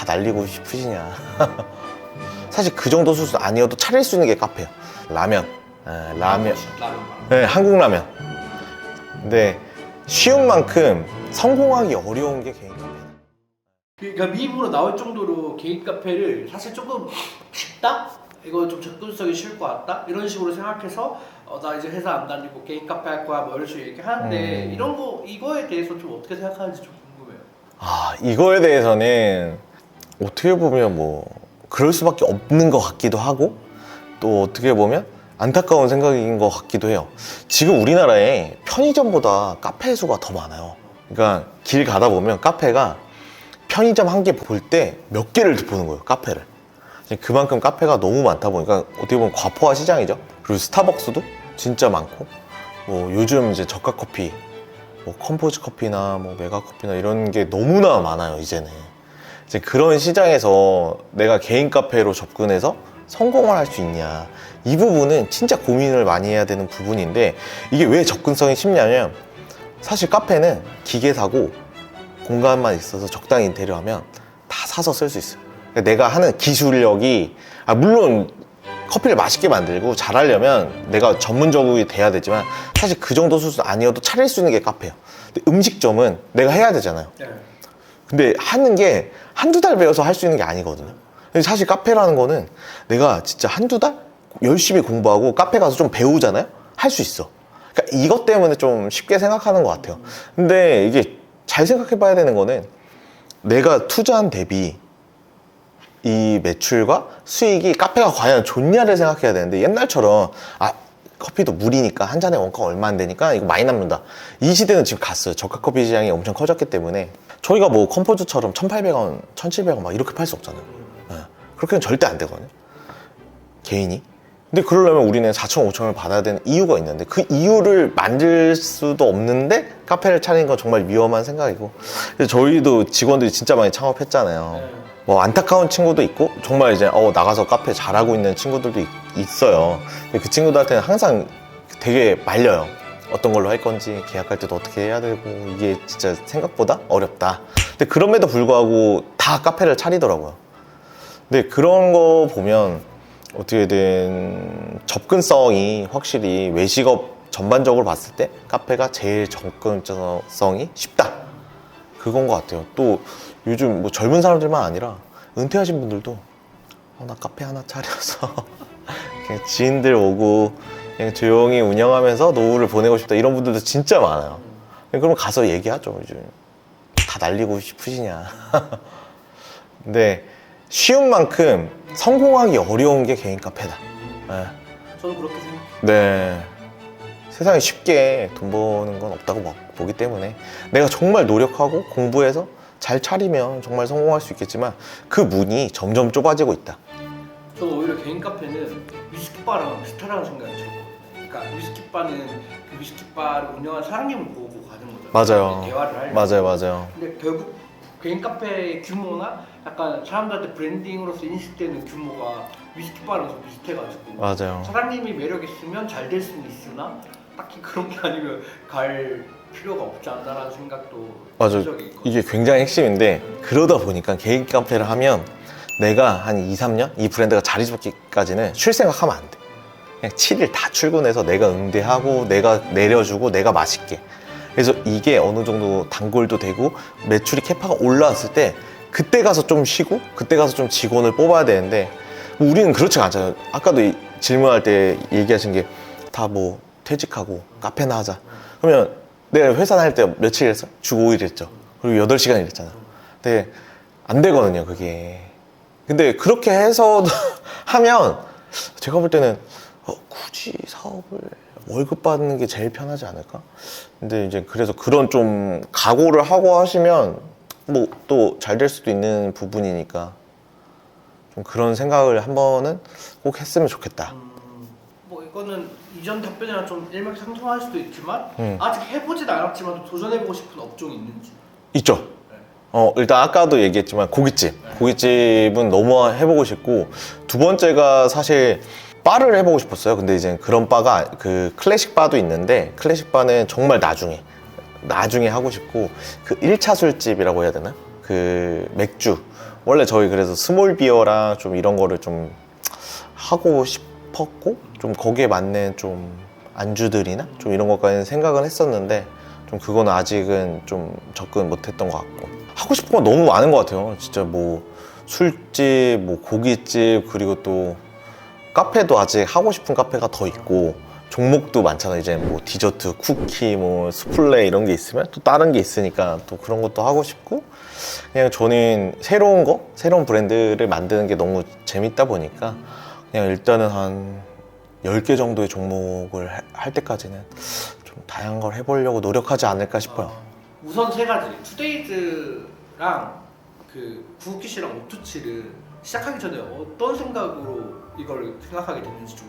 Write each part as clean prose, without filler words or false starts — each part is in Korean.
날리고 싶으시냐. 사실 그 정도 수준 아니어도 차릴 수 있는 게 카페예요. 라면. 라면. 네, 한국 라면. 근데 쉬운 만큼 성공하기 어려운 게 개인 카페다. 그러니까 미입으로 나올 정도로 개인 카페를 사실 조금 쉽다? 이거 좀 접근성이 쉬울 것 같다? 이런 식으로 생각해서 나 이제 회사 안 다니고 개인 카페 할 거야 뭐 이런 식으로 얘기하는데 이거에 대해서 좀 어떻게 생각하는지 좀 궁금해요. 이거에 대해서는 어떻게 보면 뭐 그럴 수밖에 없는 것 같기도 하고 또 어떻게 보면 안타까운 생각인 것 같기도 해요. 지금 우리나라에 편의점보다 카페 수가 더 많아요. 그러니까 길 가다 보면 카페가 편의점 한 개 볼 때 몇 개를 보는 거예요, 카페를. 그만큼 카페가 너무 많다 보니까 어떻게 보면 과포화 시장이죠. 그리고 스타벅스도 진짜 많고 뭐 요즘 이제 저가 커피 뭐 컴포즈 커피나 뭐 메가 커피나 이런 게 너무나 많아요. 이제는 이제 그런 시장에서 내가 개인 카페로 접근해서 성공을 할 수 있냐, 이 부분은 진짜 고민을 많이 해야 되는 부분인데, 이게 왜 접근성이 쉽냐면 사실 카페는 기계 사고 공간만 있어서 적당히 인테리어하면 다 사서 쓸 수 있어요. 그러니까 내가 하는 기술력이 물론 커피를 맛있게 만들고 잘하려면 내가 전문적으로 돼야 되지만 사실 그 정도 수준 아니어도 차릴 수 있는 게 카페예요. 근데 음식점은 내가 해야 되잖아요. 근데 하는 게 한두 달 배워서 할 수 있는 게 아니거든요. 사실 카페라는 거는 내가 진짜 한두 달 열심히 공부하고 카페 가서 좀 배우잖아요. 할 수 있어. 그러니까 이것 때문에 좀 쉽게 생각하는 것 같아요. 근데 이게 잘 생각해 봐야 되는 거는 내가 투자한 대비 이 매출과 수익이 카페가 과연 좋냐를 생각해야 되는데, 옛날처럼 커피도 물이니까 한 잔에 원가 얼마 안 되니까 이거 많이 남는다, 이 시대는 지금 갔어요. 저가 커피 시장이 엄청 커졌기 때문에 저희가 뭐 컴포즈처럼 1,800원, 1,700원 막 이렇게 팔 수 없잖아요. 그렇게는 절대 안 되거든요, 개인이. 근데 그러려면 우리는 4,000원, 5,000원을 받아야 되는 이유가 있는데 그 이유를 만들 수도 없는데 카페를 차리는 건 정말 위험한 생각이고, 저희도 직원들이 진짜 많이 창업했잖아요. 뭐 안타까운 친구도 있고 정말 이제 나가서 카페 잘하고 있는 친구들도 있어요. 근데 그 친구들한테는 항상 되게 말려요. 어떤 걸로 할 건지, 계약할 때도 어떻게 해야 되고, 이게 진짜 생각보다 어렵다. 근데 그럼에도 불구하고 다 카페를 차리더라고요. 근데 그런 거 보면 어떻게든 접근성이 확실히 외식업 전반적으로 봤을 때 카페가 제일 접근성이 쉽다, 그건 것 같아요. 또 요즘 뭐 젊은 사람들만 아니라 은퇴하신 분들도 나 카페 하나 차려서 그냥 지인들 오고 그냥 조용히 운영하면서 노후를 보내고 싶다, 이런 분들도 진짜 많아요. 그럼 가서 얘기하죠. 요즘 다 날리고 싶으시냐. 근데 쉬운 만큼 성공하기 어려운 게 개인 카페다. 네. 저는 그렇게 생각해요. 네. 세상에 쉽게 돈 버는 건 없다고 보기 때문에 내가 정말 노력하고 공부해서 잘 차리면 정말 성공할 수 있겠지만 그 문이 점점 좁아지고 있다. 저는 오히려 개인 카페는 위스키바랑 비슷하다고 생각이 들어요. 그러니까 위스키바는 그 위스키바를 운영하는 사장님을 보고 가는 거잖아요. 맞아요. 대화를 하려고. 맞아요. 근데 결국 개인 카페의 규모나 약간 사람들한테 브랜딩으로서 인식되는 규모가 위스키바랑 좀 비슷해가지고 맞아요. 사장님이 매력 있으면 잘 될 수는 있으나 딱히 그런 게 아니면 갈 필요가 없지 않나라는 생각도 맞아요. 적이 있거든요. 이게 굉장히 핵심인데, 그러다 보니까 개인 카페를 하면 내가 한 2, 3년 이 브랜드가 자리 잡기까지는 쉴 생각하면 안 돼. 그냥 7일 다 출근해서 내가 응대하고 내가 내려주고 내가 맛있게. 그래서 이게 어느 정도 단골도 되고 매출이 캐파가 올라왔을 때 그때 가서 좀 쉬고 그때 가서 좀 직원을 뽑아야 되는데, 뭐 우리는 그렇지가 않잖아요. 아까도 질문할 때 얘기하신 게 다 뭐 퇴직하고 카페나 하자. 그러면 내가 회사 다닐 때 며칠 했어? 주 5일 했죠. 그리고 8시간 일했잖아. 근데 안 되거든요, 그게. 근데 그렇게 해서 하면 제가 볼 때는 굳이 사업을 월급 받는 게 제일 편하지 않을까? 근데 이제 그래서 그런 좀 각오를 하고 하시면 뭐 또 잘 될 수도 있는 부분이니까 좀 그런 생각을 한 번은 꼭 했으면 좋겠다. 뭐 이거는 이전 답변이랑 좀 일맥상통할 수도 있지만 아직 해보진 않았지만 도전해보고 싶은 업종이 있는지. 있죠. 일단 아까도 얘기했지만 고깃집은 너무 해보고 싶고, 두 번째가 사실 바를 해보고 싶었어요. 근데 이제 그런 바가 그 클래식 바도 있는데, 클래식 바는 정말 나중에 하고 싶고, 그 1차 술집이라고 해야 되나? 그 맥주 원래 저희 그래서 스몰 비어랑 좀 이런 거를 좀 하고 싶었고 좀 거기에 맞는 좀 안주들이나 좀 이런 것까지는 생각은 했었는데 좀 그거는 아직은 좀 접근 못했던 것 같고 하고 싶은 건 너무 많은 것 같아요. 진짜 뭐 술집, 뭐 고깃집 그리고 또 카페도 아직 하고 싶은 카페가 더 있고 종목도 많잖아요. 이제 뭐 디저트, 쿠키, 뭐 수플레 이런 게 있으면 또 다른 게 있으니까 또 그런 것도 하고 싶고 그냥 저는 새로운 거, 새로운 브랜드를 만드는 게 너무 재밌다 보니까 그냥 일단은 한 10개 정도의 종목을 할 때까지는 좀 다양한 걸 해보려고 노력하지 않을까 싶어요. 우선 세 가지. 투데이즈랑 그 구우키시랑 오투치를 시작하기 전에 어떤 생각으로 이걸 생각하게 됐는지 좀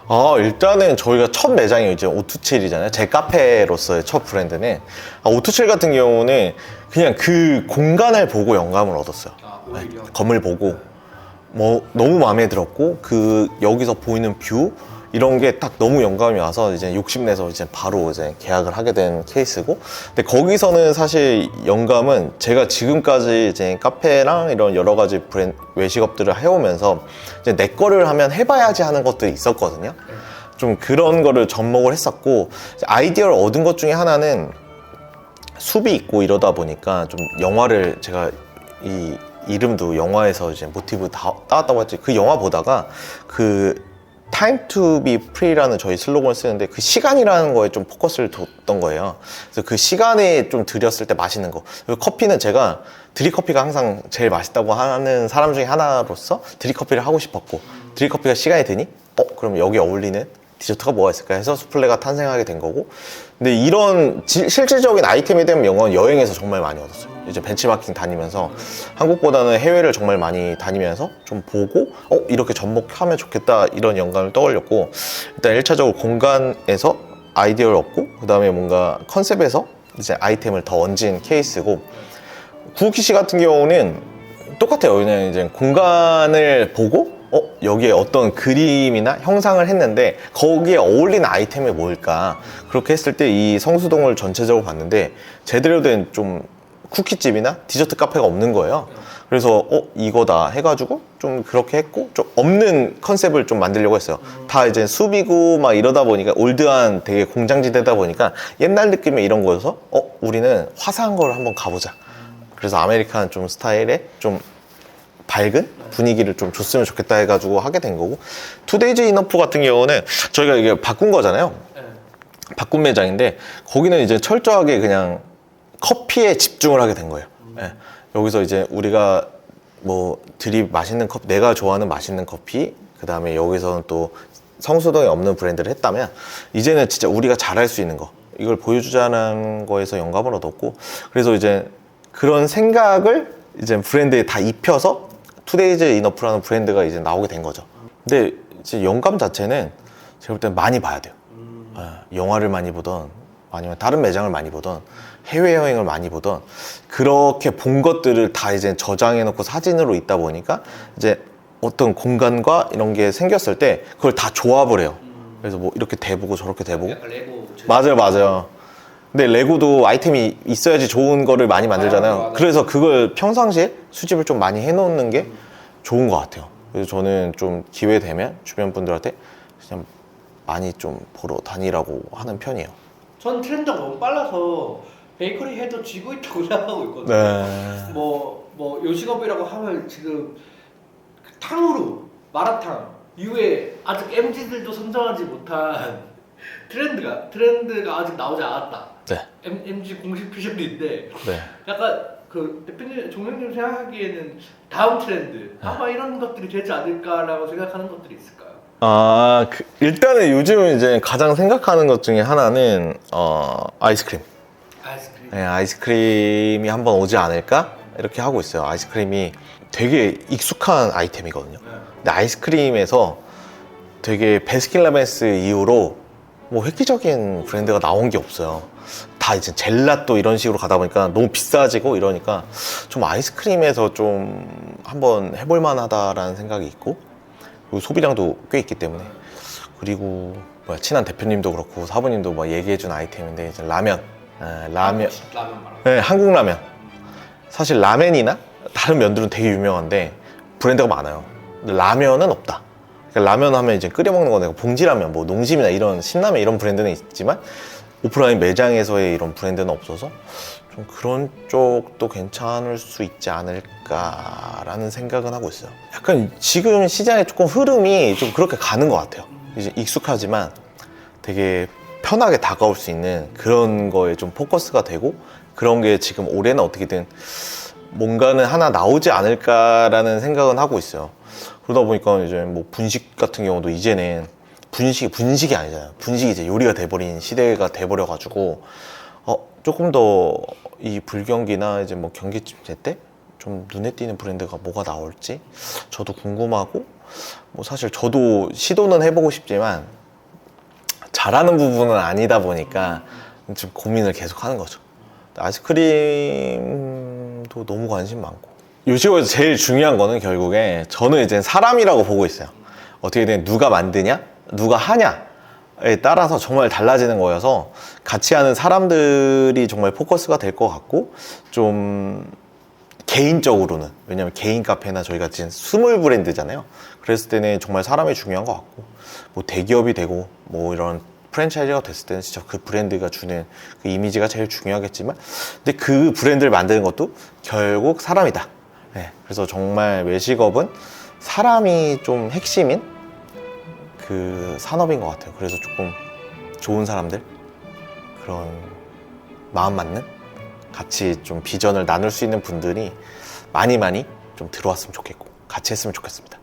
궁금해요. 일단은 저희가 첫 매장이 이제 오투칠이잖아요. 제 카페로서의 첫 브랜드는 오투칠 같은 경우는 그냥 그 공간을 보고 영감을 얻었어요. 오히려. 건물 보고 뭐 너무 마음에 들었고 그 여기서 보이는 뷰 이런 게 딱 너무 영감이 와서 이제 욕심내서 이제 바로 이제 계약을 하게 된 케이스고 근데 거기서는 사실 영감은 제가 지금까지 이제 카페랑 이런 여러 가지 브랜드 외식업들을 해오면서 이제 내 거를 하면 해봐야지 하는 것들이 있었거든요. 좀 그런 거를 접목을 했었고 아이디어를 얻은 것 중에 하나는 숲이 있고 이러다 보니까 좀 영화를 제가 이 이름도 영화에서 이제 모티브 따왔다고 했지 그 영화 보다가 그 Time to be free라는 저희 슬로건을 쓰는데 그 시간이라는 거에 좀 포커스를 뒀던 거예요. 그래서 그 시간에 좀 들였을 때 맛있는 거. 그리고 커피는 제가 드립커피가 항상 제일 맛있다고 하는 사람 중에 하나로서 드립커피를 하고 싶었고 드립커피가 시간이 되니 그럼 여기 어울리는 디저트가 뭐가 있을까 해서 수플레가 탄생하게 된 거고 근데 이런 실질적인 아이템에 대한 명언 여행에서 정말 많이 얻었어요. 이제 벤치마킹 다니면서 한국보다는 해외를 정말 많이 다니면서 좀 보고 이렇게 접목하면 좋겠다 이런 영감을 떠올렸고 일단 1차적으로 공간에서 아이디어를 얻고 그 다음에 뭔가 컨셉에서 이제 아이템을 더 얹은 케이스고 구우키시 같은 경우는 똑같아요. 그냥 이제 공간을 보고 여기에 어떤 그림이나 형상을 했는데 거기에 어울리는 아이템이 뭘까 그렇게 했을 때 이 성수동을 전체적으로 봤는데 제대로 된 좀 쿠키집이나 디저트 카페가 없는 거예요. 그래서 이거다 해가지고 좀 그렇게 했고 좀 없는 컨셉을 좀 만들려고 했어요. 다 이제 숲이고 막 이러다 보니까 올드한 되게 공장지대다 보니까 옛날 느낌의 이런 거여서 우리는 화사한 걸 한번 가보자. 그래서 아메리칸 좀 스타일의 좀 밝은 분위기를 좀 줬으면 좋겠다 해가지고 하게 된 거고 투데이즈 이너프 같은 경우는 저희가 이게 바꾼 거잖아요. 바꾼 매장인데 거기는 이제 철저하게 그냥 커피에 집중을 하게 된 거예요. 여기서 이제 우리가 뭐 드립 맛있는 커피 내가 좋아하는 맛있는 커피 그 다음에 여기서는 또 성수동에 없는 브랜드를 했다면 이제는 진짜 우리가 잘할 수 있는 거 이걸 보여주자는 거에서 영감을 얻었고 그래서 이제 그런 생각을 이제 브랜드에 다 입혀서 투데이즈 이너프라는 브랜드가 이제 나오게 된 거죠. 근데 이제 영감 자체는 제가 볼 때는 많이 봐야 돼요. 영화를 많이 보던 아니면 다른 매장을 많이 보던 해외여행을 많이 보던 그렇게 본 것들을 다 이제 저장해 놓고 사진으로 있다 보니까 이제 어떤 공간과 이런 게 생겼을 때 그걸 다 조합을 해요. 그래서 뭐 이렇게 대보고 저렇게 대보고 약간 레고 맞아요. 근데 레고도 아이템이 있어야지 좋은 거를 많이 만들잖아요. 그래서 그걸 평상시에 수집을 좀 많이 해놓는 게 좋은 것 같아요. 그래서 저는 좀 기회 되면 주변 분들한테 그냥 많이 좀 보러 다니라고 하는 편이에요. 전 트렌드가 너무 빨라서 베이커리 해도 쥐고 있다고 생각하고 있거든요. 네. 뭐 요식업이라고 하면 지금 탕후루, 마라탕 이후에 아직 MZ들도 선정하지 못한 트렌드가 아직 나오지 않았다. 네. MZ 공식 피셜인데 네. 약간 그 대표님, 종영님 생각하기에는 다음 트렌드 아마 이런 것들이 되지 않을까라고 생각하는 것들이 있을까요? 일단은 요즘 이제 가장 생각하는 것 중에 하나는 아이스크림. 아이스크림. 네, 아이스크림이 한번 오지 않을까 이렇게 하고 있어요. 아이스크림이 되게 익숙한 아이템이거든요. 근데 아이스크림에서 되게 베스킨라빈스 이후로 뭐 획기적인 브랜드가 나온 게 없어요. 다 이제 젤라또 이런 식으로 가다 보니까 너무 비싸지고 이러니까 좀 아이스크림에서 좀 한번 해볼 만하다라는 생각이 있고 그리고 소비량도 꽤 있기 때문에 그리고 친한 대표님도 그렇고 사부님도 뭐 얘기해준 아이템인데 이제 라면. 라면 말하는. 네, 한국 라면. 사실 라멘이나 다른 면들은 되게 유명한데 브랜드가 많아요. 근데 라면은 없다. 그러니까 라면 하면 이제 끓여 먹는 거 내가 봉지라면 뭐 농심이나 이런 신라면 이런 브랜드는 있지만 오프라인 매장에서의 이런 브랜드는 없어서 좀 그런 쪽도 괜찮을 수 있지 않을까라는 생각은 하고 있어요. 약간 지금 시장의 조금 흐름이 좀 그렇게 가는 것 같아요. 이제 익숙하지만 되게 편하게 다가올 수 있는 그런 거에 좀 포커스가 되고 그런 게 지금 올해는 어떻게든 뭔가는 하나 나오지 않을까라는 생각은 하고 있어요. 그러다 보니까 이제 뭐 분식 같은 경우도 이제는 분식이 아니잖아요. 분식이 이제 요리가 돼버린 시대가 돼버려가지고 조금 더 이 불경기나 이제 뭐 경기침체 때 좀 눈에 띄는 브랜드가 뭐가 나올지 저도 궁금하고 뭐 사실 저도 시도는 해보고 싶지만 잘하는 부분은 아니다 보니까 좀 고민을 계속 하는 거죠. 아이스크림도 너무 관심 많고 요식업에서 제일 중요한 거는 결국에 저는 이제 사람이라고 보고 있어요. 어떻게든 누가 만드냐 누가 하냐에 따라서 정말 달라지는 거여서 같이 하는 사람들이 정말 포커스가 될 것 같고 좀 개인적으로는 왜냐면 개인 카페나 저희가 지금 스몰 브랜드잖아요. 그랬을 때는 정말 사람이 중요한 것 같고 뭐 대기업이 되고 뭐 이런 프랜차이즈가 됐을 때는 진짜 그 브랜드가 주는 그 이미지가 제일 중요하겠지만 근데 그 브랜드를 만드는 것도 결국 사람이다. 네, 그래서 정말 외식업은 사람이 좀 핵심인 그 산업인 것 같아요. 그래서 조금 좋은 사람들 그런 마음 맞는 같이 좀 비전을 나눌 수 있는 분들이 많이 좀 들어왔으면 좋겠고 같이 했으면 좋겠습니다.